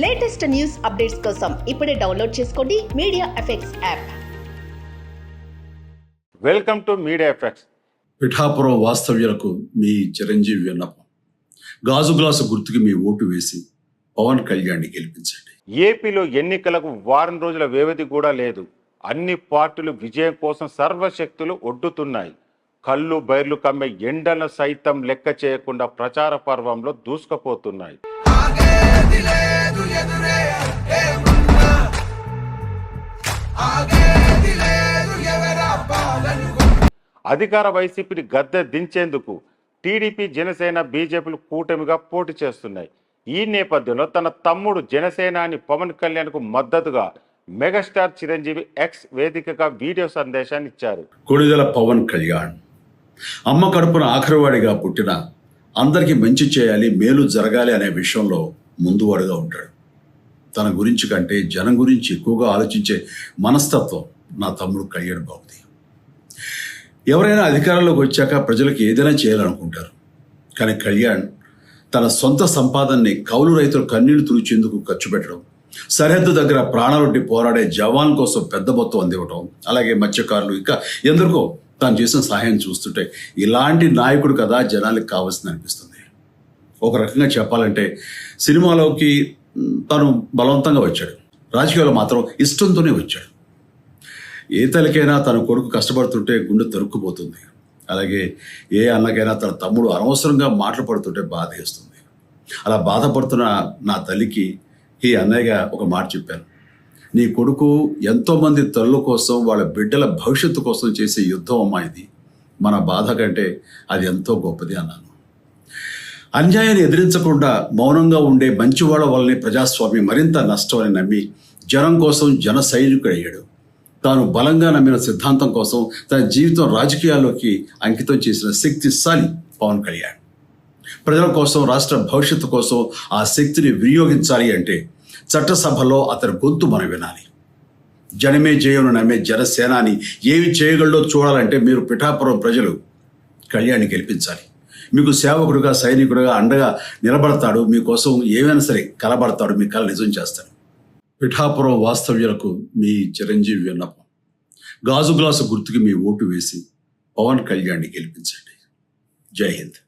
Latest news updates కోసం ఇప్పుడే download చేసుకోండి media effects app. Welcome to media effects. Pithapuram వాస్తవ్యులకు మీ చిరంజీవి విన్నపం. గాజు గ్లాసు గుర్తుకి మీ ఓటు వేసి పవన్ కళ్యాణ్ని గెలిపించండి. ఏపీలో ఎన్నికలకు వారం రోజుల వ్యవధి కూడా లేదు. అన్ని పార్టీలు విజయం కోసం సర్వశక్తులు ఒడ్డుతున్నాయి. కళ్ళు బైర్లు కమ్మే ఎండలను సైతం లెక్క చేయకుండా ప్రచార పర్వంలో దూసుకుపోతున్నాయి. అధికార వైసీపీని గద్దె దించేందుకు టీడీపీ, జనసేన, బీజేపీలు కూటమిగా పోటీ చేస్తున్నాయి. ఈ నేపథ్యంలో తన తమ్ముడు జనసేనాని పవన్ కళ్యాణ్కు మద్దతుగా మెగాస్టార్ చిరంజీవి ఎక్స్ వేదికగా వీడియో సందేశాన్ని ఇచ్చారు. కొణిదెల పవన్ కళ్యాణ్ అమ్మ కడుపున ఆఖరివాడిగా పుట్టిన అందరికీ మంచి చేయాలి, మేలు జరగాలి అనే విషయంలో ముందువాడుగా ఉంటాడు. తన గురించి కంటే జనం గురించి ఎక్కువగా ఆలోచించే మనస్తత్వం నా తమ్ముడు కళ్యాణ్ బాబుది. ఎవరైనా అధికారంలోకి వచ్చాక ప్రజలకు ఏదైనా చేయాలనుకుంటారు. కానీ కళ్యాణ్ తన సొంత సంపాదనని కౌలు రైతులు కన్నీళ్లు తుడిచేందుకు ఖర్చు పెట్టడం, సరిహద్దు దగ్గర ప్రాణాలొడ్డి పోరాడే జవాన్ కోసం పెద్ద మొత్తం అందివ్వటం, అలాగే మత్స్యకారులు ఇంకా ఎందరికో తాను చేసిన సహాయం చూస్తుంటే ఇలాంటి నాయకుడు కదా జనాలకు కావాల్సింది అనిపిస్తుంది. ఒక రకంగా చెప్పాలంటే సినిమాలోకి తను బలవంతంగా వచ్చాడు, రాజకీయాల్లో మాత్రం ఇష్టంతోనే వచ్చాడు. ఏ తల్లికైనా తన కొడుకు కష్టపడుతుంటే గుండె తరుక్కుపోతుంది. అలాగే ఏ అన్నకైనా తన తమ్ముడు అనవసరంగా మాటలు పడుతుంటే బాధ వేస్తుంది. అలా బాధపడుతున్న నా తల్లికి ఈ అన్నయ్యగా ఒక మాట చెప్పాను. నీ కొడుకు ఎంతోమంది తల్లుల కోసం, వాళ్ళ బిడ్డల భవిష్యత్తు కోసం చేసే యుద్ధం అమ్మా ఇది. మన బాధ కంటే అది ఎంతో గొప్పది అన్నాను. అన్యాయాన్ని ఎదిరించకుండా మౌనంగా ఉండే మంచివాళ్ళ వల్లనే ప్రజాస్వామ్యం మరింత నష్టం అని నమ్మి జనం కోసం జన సైనికుడయ్యాడు. తాను బలంగా నమ్మిన సిద్ధాంతం కోసం తన జీవితం రాజకీయాల్లోకి అంకితం చేసిన శక్తిశాలి పవన్ కళ్యాణ్. ప్రజల కోసం, రాష్ట్ర భవిష్యత్తు కోసం ఆ శక్తిని వినియోగించాలి అంటే చట్టసభలో అతని గొంతు మనం వినాలి. జనమే జయను నమ్మే జనసేనాని ఏమి చేయగలడో చూడాలంటే మీరు పిఠాపురం ప్రజలు కళ్యాణ్ని గెలిపించాలి. మీకు సేవకుడుగా, సైనికుడుగా అండగా నిలబడతాడు. మీకోసం ఏమైనా సరే కలబడతాడు, మీ కళ నిజం చేస్తాడు. పిఠాపురం వాస్తవ్యులకు మీ చిరంజీవి విన్నపం. గాజు గ్లాసు గుర్తుకి మీ ఓటు వేసి పవన్ కళ్యాణ్ని గెలిపించండి. జై హింద్.